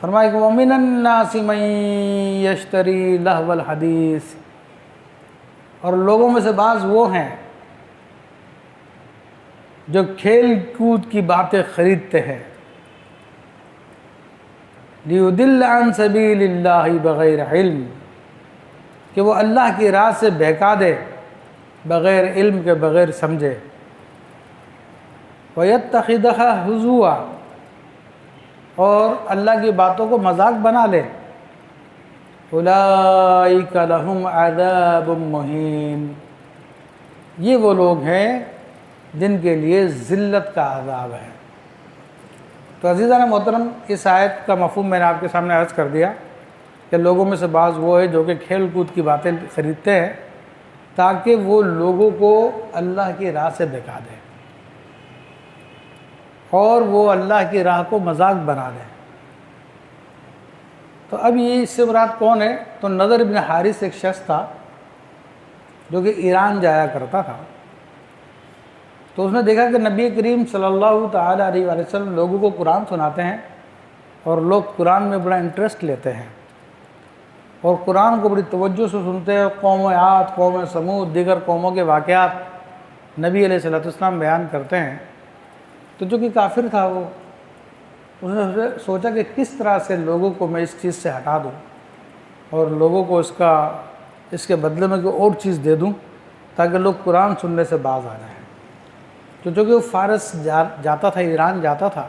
فرمایا کہ وَمِنَ النَّاسِ مَن يَشْتَرِي لَهْوَ الْحَدِيثِ، اور لوگوں میں سے بعض وہ ہیں جو کھیل کود کی باتیں خریدتے ہیں، لِيُضِلَّ عَن سَبِيلِ اللَّهِ بغیر علم، کہ وہ اللہ کی راہ سے بہکا دے بغیر علم کے، بغیر سمجھے، وَيَتَّخِذَهَا هُزُوًا، اور اللہ کی باتوں کو مذاق بنا لے، اولئک لہم عذاب مہین، یہ وہ لوگ ہیں جن کے لیے ذلت کا عذاب ہے۔ تو عزیزان محترم، اس آیت کا مفہوم میں نے آپ کے سامنے عرض کر دیا کہ لوگوں میں سے بعض وہ ہے جو کہ کھیل کود کی باتیں خریدتے ہیں تاکہ وہ لوگوں کو اللہ کی راہ سے بہکا دیں اور وہ اللہ کی راہ کو مذاق بنا دیں۔ تو اب یہ اس سے مراد کون ہے؟ تو نضر بن حارث ایک شخص تھا جو کہ ایران جایا کرتا تھا۔ تو اس نے دیکھا کہ نبی کریم صلی اللہ تعالیٰ علیہ وآلہ وسلم لوگوں کو قرآن سناتے ہیں اور لوگ قرآن میں بڑا انٹرسٹ لیتے ہیں اور قرآن کو بڑی توجہ سے سنتے ہیں۔ قوم عاد، قوم سمود، دیگر قوموں کے واقعات نبی علیہ السلام بیان کرتے ہیں۔ تو جو کہ کافر تھا وہ، اس نے سوچا کہ کس طرح سے لوگوں کو میں اس چیز سے ہٹا دوں اور لوگوں کو اس کے بدلے میں کوئی اور چیز دے دوں تاکہ لوگ قرآن سننے سے باز آ جائیں۔ تو جو کہ وہ فارس جاتا تھا، ایران جاتا تھا،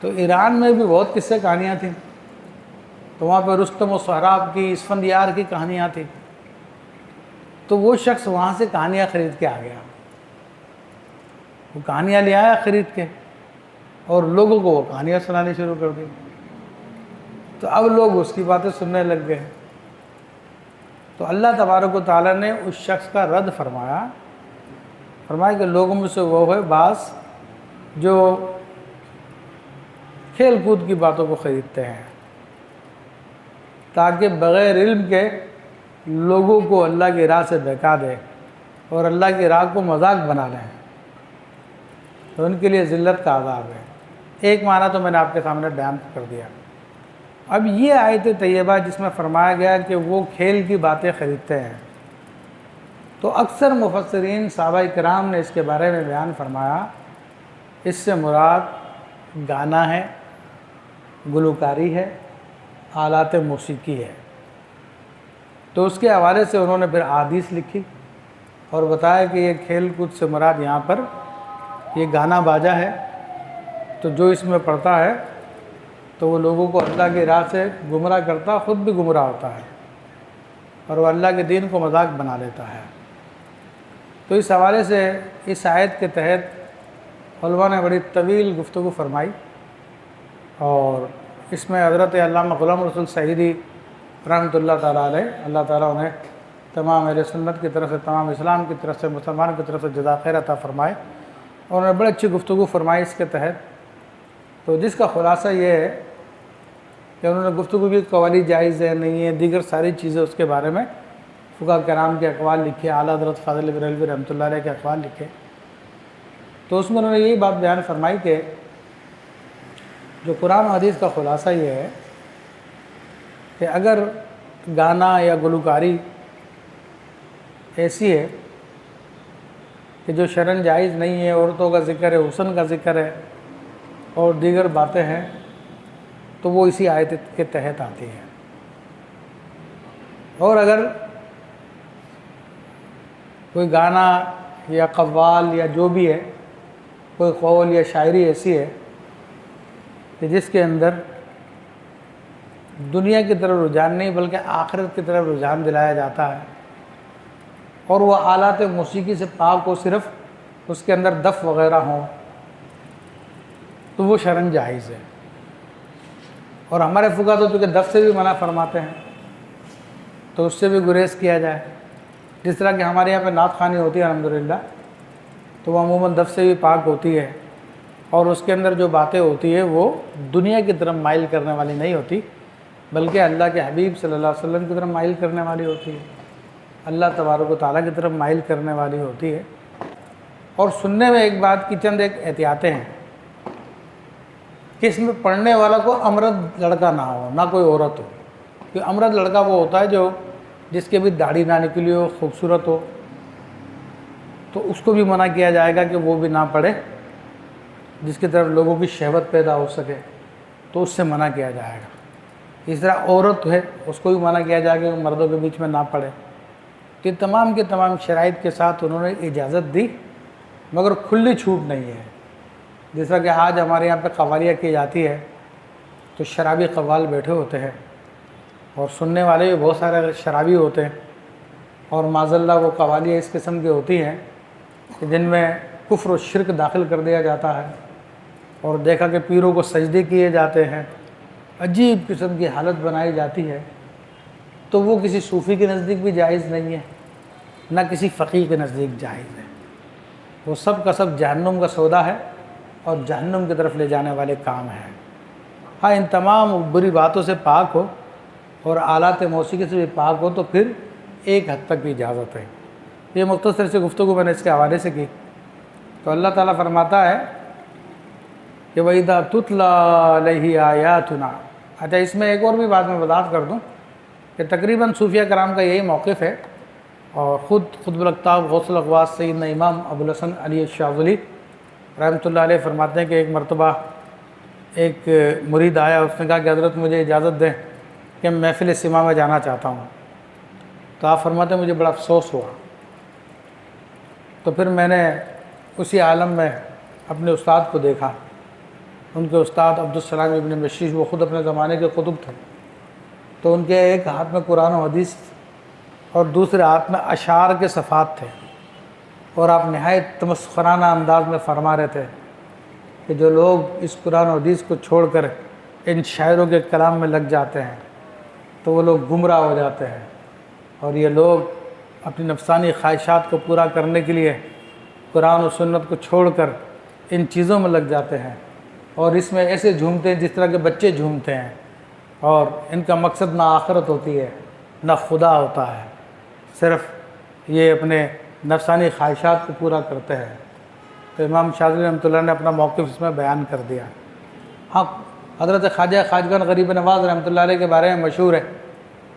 تو ایران میں بھی بہت قصے کہانیاں تھیں۔ تو وہاں پہ رستم و سہراب کی، اسفندیار کی کہانیاں تھیں۔ تو وہ شخص وہاں سے کہانیاں خرید کے آ گیا، وہ کہانیاں لے آیا خرید کے اور لوگوں کو وہ کہانیاں سنانی شروع کر دی۔ تو اب لوگ اس کی باتیں سننے لگ گئے۔ تو اللہ تبارک و تعالیٰ نے اس شخص کا رد فرمایا کہ لوگوں میں سے وہ ہے بعض جو کھیل کود کی باتوں کو خریدتے ہیں تاکہ بغیر علم کے لوگوں کو اللہ کی راہ سے بہکا دے اور اللہ کی راہ کو مذاق بنا لیں، تو ان کے لیے ذلت کا عذاب ہے۔ ایک معنی تو میں نے آپ کے سامنے بیان کر دیا۔ اب یہ آیت طیبہ جس میں فرمایا گیا کہ وہ کھیل کی باتیں خریدتے ہیں، تو اکثر مفسرین صحابہ کرام نے اس کے بارے میں بیان فرمایا اس سے مراد گانا ہے، گلوکاری ہے، آلات موسیقی ہے۔ تو اس کے حوالے سے انہوں نے پھر احادیث لکھی اور بتایا کہ یہ کھیل کود سے مراد یہاں پر یہ گانا باجا ہے، تو جو اس میں پڑھتا ہے تو وہ لوگوں کو اللہ کی راہ سے گمراہ کرتا، خود بھی گمراہ ہوتا ہے اور وہ اللہ کے دین کو مذاق بنا لیتا ہے۔ تو اس حوالے سے اس آیت کے تحت علماء نے بڑی طویل گفتگو فرمائی اور اس میں حضرت علامہ غلام رسول سعیدی رحمۃ اللہ تعالیٰ علیہ، اللہ تعالیٰ انہیں تمام اہل سنت کی طرف سے، تمام اسلام کی طرف سے، مسلمان کی طرف سے جزا خیر عطا فرمائے، اور انہوں نے بڑی اچھی گفتگو فرمائی اس کے تحت۔ تو جس کا خلاصہ یہ ہے کہ انہوں نے گفتگو کی قوالی جائز ہے نہیں ہے، دیگر ساری چیزیں اس کے بارے میں فقہاء کرام کے اقوال لکھے، اعلیٰ حضرت فاضل بریلوی رحمۃ اللہ علیہ کے اقوال لکھے۔ تو اس میں انہوں نے یہی بات بیان فرمائی کہ جو قرآن و حدیث کا خلاصہ یہ ہے کہ اگر گانا یا گلوکاری ایسی ہے کہ جو شرعاً جائز نہیں ہے، عورتوں کا ذکر ہے، حسن کا ذکر ہے اور دیگر باتیں ہیں، تو وہ اسی آیت کے تحت آتی ہیں۔ اور اگر کوئی گانا یا قوال یا جو بھی ہے، کوئی قول یا شاعری ایسی ہے کہ جس کے اندر دنیا کی طرف رجحان نہیں بلکہ آخرت کی طرف رجحان دلایا جاتا ہے اور وہ آلات موسیقی سے پاک ہو، صرف اس کے اندر دف وغیرہ ہوں، تو وہ شرعاً جائز ہے۔ اور ہمارے فقہا تو چونکہ دف سے بھی منع فرماتے ہیں تو اس سے بھی گریز کیا جائے۔ جس طرح کہ ہمارے یہاں پہ نعت خوانی ہوتی ہے الحمدللہ، تو وہ عموماً دف سے بھی پاک ہوتی ہے اور اس کے اندر جو باتیں ہوتی ہے وہ دنیا کی طرف مائل کرنے والی نہیں ہوتی بلکہ اللہ کے حبیب صلی اللہ علیہ وسلم کی طرف مائل کرنے والی ہوتی ہے، اللہ تبارک و تعالیٰ کی طرف مائل کرنے والی ہوتی ہے۔ اور سننے میں ایک بات کی چند ایک احتیاطیں ہیں کہ اس میں پڑھنے والا کو امرد لڑکا نہ ہو، نہ کوئی عورت ہو، کہ امرد لڑکا وہ ہوتا ہے جو جس کے بھی داڑھی نہ نکلی ہو، خوبصورت ہو، تو اس کو بھی منع کیا جائے گا کہ وہ بھی نہ پڑھے، جس کی طرف لوگوں کی شہوت پیدا ہو سکے تو اس سے منع کیا جائے گا۔ اس طرح عورت ہے اس کو بھی منع کیا جائے گا کہ مردوں کے بیچ میں نہ پڑھے۔ کہ تمام کے تمام شرائط کے ساتھ انہوں نے اجازت دی، مگر کھلی چھوٹ نہیں ہے۔ جس طرح کہ آج ہمارے یہاں پہ قوالیاں کی جاتی ہے تو شرابی قوال بیٹھے ہوتے ہیں اور سننے والے بھی بہت سارے شرابی ہوتے ہیں، اور معاذ اللہ وہ قوالیاں اس قسم کی ہوتی ہیں کہ جن میں کفر و شرک داخل کر دیا جاتا ہے، اور دیکھا کہ پیروں کو سجدے کیے جاتے ہیں، عجیب قسم کی حالت بنائی جاتی ہے، تو وہ کسی صوفی کے نزدیک بھی جائز نہیں ہے، نہ کسی فقیہ کے نزدیک جائز ہے۔ وہ سب کا سب جہنم کا سودا ہے اور جہنم کی طرف لے جانے والے کام ہیں۔ ہاں ان تمام بری باتوں سے پاک ہو اور آلات موسیقی سے بھی پاک ہو تو پھر ایک حد تک بھی اجازت ہے۔ یہ مختصر سی گفتگو میں نے اس کے حوالے سے کی۔ تو اللہ تعالیٰ فرماتا ہے کہ وَإِذَا تُتْلَىٰ عَلَيْهِ آيَاتُنَا۔ اچھا اس میں ایک اور بھی بات میں وضاحت کر دوں کہ تقریباً صوفیہ کرام کا یہی موقف ہے، اور خود خطب الأقطاب غوث الاغواث سیدنا امام ابو الحسن علی الشاذلی رحمۃ اللہ علیہ فرماتے ہیں کہ ایک مرتبہ ایک مرید آیا، اس نے کہا کہ حضرت مجھے اجازت دیں کہ میں محفل سما میں جانا چاہتا ہوں۔ تو آپ فرماتے ہیں مجھے بڑا افسوس ہوا، تو پھر میں نے اسی عالم میں اپنے استاد کو دیکھا۔ ان کے استاد عبدالسلام ابن مشیش وہ خود اپنے زمانے کے قطب تھے، تو ان کے ایک ہاتھ میں قرآن و حدیث اور دوسرے ہاتھ میں اشعار کے صفحات تھے، اور آپ نہایت تمسخرانہ انداز میں فرما رہے تھے کہ جو لوگ اس قرآن و حدیث کو چھوڑ کر ان شاعروں کے کلام میں لگ جاتے ہیں تو وہ لوگ گمراہ ہو جاتے ہیں، اور یہ لوگ اپنی نفسانی خواہشات کو پورا کرنے کے لیے قرآن و سنت کو چھوڑ کر ان چیزوں میں لگ جاتے ہیں، اور اس میں ایسے جھومتے ہیں جس طرح کے بچے جھومتے ہیں، اور ان کا مقصد نہ آخرت ہوتی ہے نہ خدا ہوتا ہے، صرف یہ اپنے نفسانی خواہشات کو پورا کرتے ہیں۔ تو امام شاذلی رحمۃ اللہ نے اپنا موقف اس میں بیان کر دیا۔ ہاں حضرت خواجہ خواجگان غریب نواز رحمۃ اللہ علیہ کے بارے میں مشہور ہے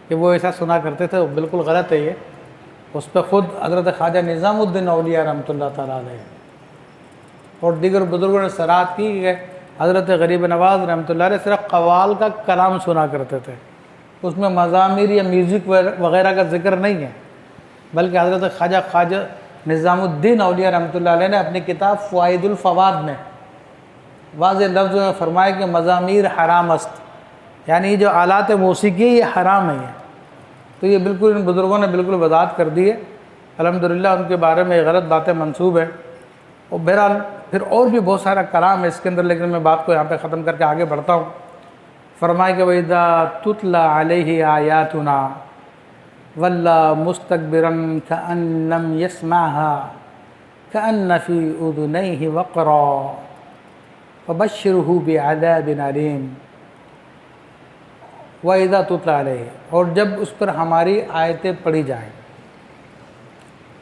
کہ وہ ایسا سنا کرتے تھے، وہ بالکل غلط ہے یہ۔ اس پہ خود حضرت خواجہ نظام الدین اولیاء رحمۃ اللہ تعالیٰ علیہ اور دیگر بزرگوں نے صراحت کی کہ حضرت غریب نواز رحمۃ اللہ علیہ صرف قوال کا کلام سنا کرتے تھے، اس میں مزامیر یا میوزک وغیرہ کا ذکر نہیں ہے، بلکہ حضرت خواجہ نظام الدین اولیاء رحمۃ اللہ علیہ نے اپنی کتاب فوائد الفواد میں واضح لفظ میں فرمایا کہ مزامیر حرام است، یعنی جو آلات موسیقی یہ حرام ہے۔ تو یہ بالکل ان بزرگوں نے بالکل وضاحت کر دی ہے۔ الحمدللہ ان کے بارے میں غلط باتیں منسوب ہیں، اور بہرحال پھر اور بھی بہت سارا کلام ہے اس کے اندر، لیکن میں بات کو یہاں پہ ختم کر کے آگے بڑھتا ہوں۔ فرمائے کہ وَإِذَا تُتْلَىٰ عَلَيْهِ آيَاتُنَا وَلَّىٰ مُسْتَكْبِرًا كَأَن لَّمْ يَسْمَعْهَا كَأَنَّ فِي أُذُنَيْهِ وَقْرًا فَبَشِّرْهُ بِعَذَابٍ أَلِيمٍ۔ وَإِذَا تُتْلَىٰ عَلَيْهِ، اور جب اس پر ہماری آیتیں پڑھی جائیں،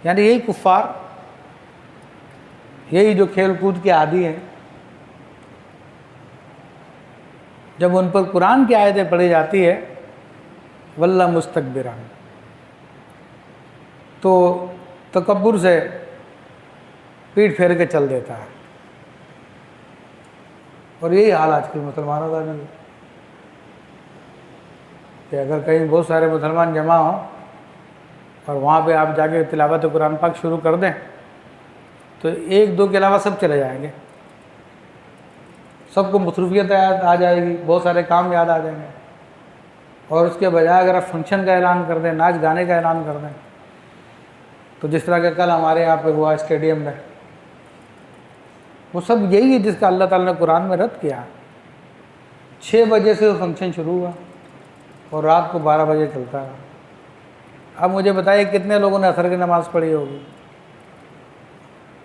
یعنی یہی کفار، یہی جو کھیل کود کے عادی ہیں، جب ان پر قرآن کی آیتیں پڑھی جاتی ہے واللہ مستکبران، تو تکبر سے پیٹ پھیر کے چل دیتا ہے۔ اور یہی حال آج کل مسلمانوں کا نہیں کہ اگر کہیں بہت سارے مسلمان جمع ہوں اور وہاں پہ آپ جا کے تلاوت قرآن پاک شروع کر دیں تو ایک دو کے علاوہ سب چلے جائیں گے، سب کو مصروفیت یاد آ جائے گی، بہت سارے کام یاد آ جائیں گے، اور اس کے بجائے اگر آپ فنکشن کا اعلان کر دیں، ناچ گانے کا اعلان کر دیں، تو جس طرح کہ کل ہمارے یہاں پہ ہوا اسٹیڈیم میں، وہ سب یہی ہے جس کا اللہ تعالیٰ نے قرآن میں رد کیا۔ 6 بجے سے وہ فنکشن شروع ہوا اور رات کو 12 بجے چلتا ہے۔ اب مجھے بتائیے کتنے لوگوں نے عصر کی نماز پڑھی ہوگی،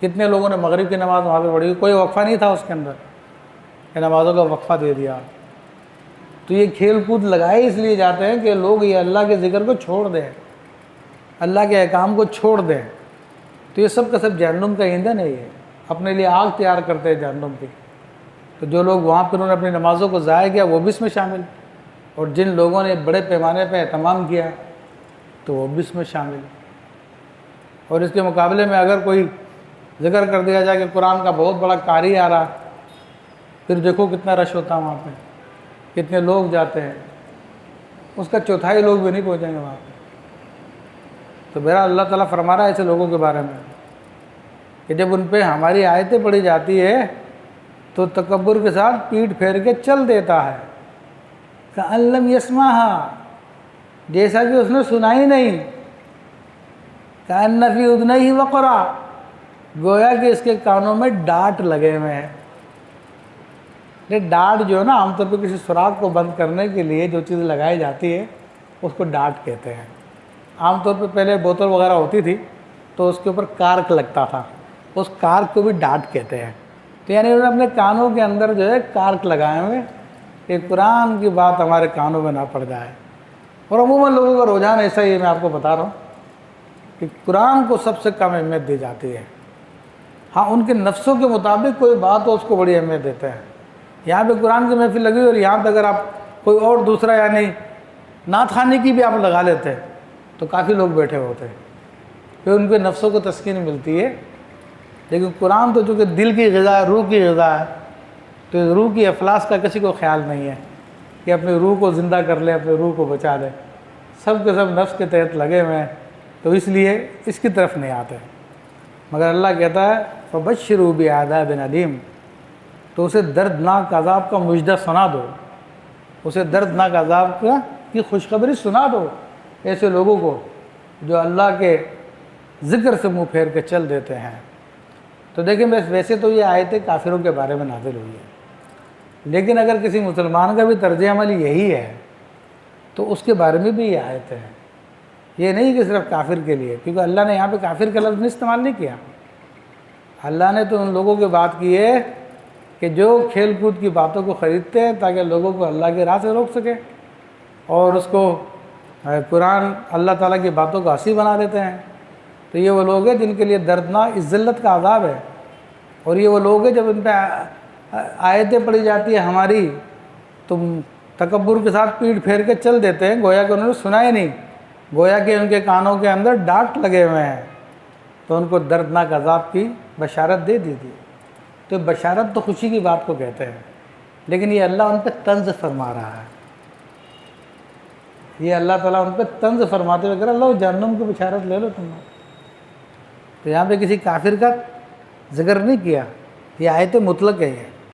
کتنے لوگوں نے مغرب کی نماز وہاں پہ پڑھی ہوگی، کوئی وقفہ نہیں تھا اس کے اندر کہ نمازوں کا وقفہ دے دیا۔ تو یہ کھیل کود لگائے اس لیے جاتے ہیں کہ لوگ یہ اللہ کے ذکر کو چھوڑ دیں، اللہ کے احکام کو چھوڑ دیں۔ تو یہ سب کا سب جہنم کا ایندھن ہے، یہ اپنے لیے آگ تیار کرتے ہیں جہنم کی۔ تو جو لوگ وہاں پہ انہوں نے اپنی نمازوں کو ضائع کیا وہ بھی اس میں شامل، اور جن لوگوں نے بڑے پیمانے پہ اہتمام کیا تو وہ بھی اس میں شامل۔ اور اس کے مقابلے میں اگر کوئی ذکر کر دیا جائے کہ قرآن کا بہت بڑا قاری آ رہا، پھر دیکھو کتنا رش ہوتا ہے وہاں پہ، کتنے لوگ جاتے ہیں، اس کا چوتھائی لوگ بھی نہیں پہنچیں گے وہاں پہ۔ تو بہرحال اللہ تعالیٰ فرما رہا ہے ایسے لوگوں کے بارے میں کہ جب ان پہ ہماری آیتیں پڑھی جاتی ہے تو تکبر کے ساتھ پیٹھ پھیر کے چل دیتا ہے، کأن لم یسمعھا، جیسا کہ اس نے سنا ہی نہیں، کأن فی اذنیہ وقرا، گویا کہ اس کے کانوں میں ڈانٹ لگے ہوئے ہیں۔ یہ ڈانٹ جو ہے نا عام طور پہ کسی سوراخ کو بند کرنے کے لیے جو چیز لگائی جاتی ہے اس کو ڈانٹ کہتے ہیں۔ عام طور پہ پہلے بوتل وغیرہ ہوتی تھی تو اس کے اوپر کارک لگتا تھا، اس کارک کو بھی ڈانٹ کہتے ہیں۔ تو یعنی انہوں نے اپنے کانوں کے اندر جو ہے کارک لگائے ہوئے کہ قرآن کی بات ہمارے کانوں میں نہ پڑ جائے۔ اور عموماً لوگوں کا رجحان ایسا ہی ہے، میں آپ کو بتا رہا ہوں کہ قرآن کو سب سے کم اہمیت دی جاتی ہے۔ ہاں ان کے نفسوں کے مطابق کوئی بات ہو اس کو بڑی اہمیت دیتے ہیں۔ یہاں پہ قرآن کی محفل لگی اور یہاں پہ اگر آپ کوئی اور دوسرا یعنی نعت خوانی کی بھی آپ لگا لیتے تو کافی لوگ بیٹھے ہوتے، پھر ان کے نفسوں کو تسکین ملتی ہے۔ لیکن قرآن تو چونکہ دل کی غذا ہے، روح کی غذا ہے، تو روح کی افلاس کا کسی کو خیال نہیں ہے کہ اپنی روح کو زندہ کر لے، اپنی روح کو بچا لے، سب کے سب نفس کے تحت لگے ہوئے ہیں، تو اس لیے اس کی طرف نہیں آتے۔ مگر اللہ کہتا ہے فَبَشِّرُوا بِعَذَابٍ أَلِيمٍ، تو اسے دردناک عذاب کا مژدہ سنا دو، اسے دردناک عذاب کی خوشخبری سنا دو ایسے لوگوں کو جو اللہ کے ذکر سے منہ پھیر کے چل دیتے ہیں۔ تو دیکھیں ویسے تو یہ آیتیں کافروں کے بارے میں نازل ہوئی ہے، لیکن اگر کسی مسلمان کا بھی طرز عمل یہی ہے تو اس کے بارے میں بھی یہ آیت ہے۔ یہ نہیں کہ صرف کافر کے لیے، کیونکہ اللہ نے یہاں پہ کافر کا لفظ استعمال نہیں کیا۔ اللہ نے تو ان لوگوں کی بات کی ہے کہ جو کھیل کود کی باتوں کو خریدتے ہیں تاکہ لوگوں کو اللہ کی راہ سے روک سکے، اور اس کو قرآن اللہ تعالیٰ کی باتوں کو ہنسی بنا دیتے ہیں۔ تو یہ وہ لوگ ہیں جن کے لیے دردناک ذلت کا عذاب ہے، اور یہ وہ لوگ ہیں جب ان پہ آیتیں پڑھی جاتی ہیں ہماری تو تکبر کے ساتھ پیٹھ پھیر کے چل دیتے ہیں، گویا کہ انہوں نے سنا ہی نہیں، گویا کہ ان کے کانوں کے اندر ڈانٹ لگے ہوئے ہیں، تو ان کو دردناک عذاب کی بشارت دے دی تھی۔ تو بشارت تو خوشی کی بات کو کہتے ہیں، لیکن یہ اللہ ان پہ طنز فرما رہا ہے، یہ اللہ تعالیٰ ان پہ طنز فرماتے ہوئے کہہ رہا لو جہنم کی بشارت لے لو تم۔ تو یہاں پہ کسی کافر کا ذکر نہیں کیا، یہ آیت مطلق ہے یہ۔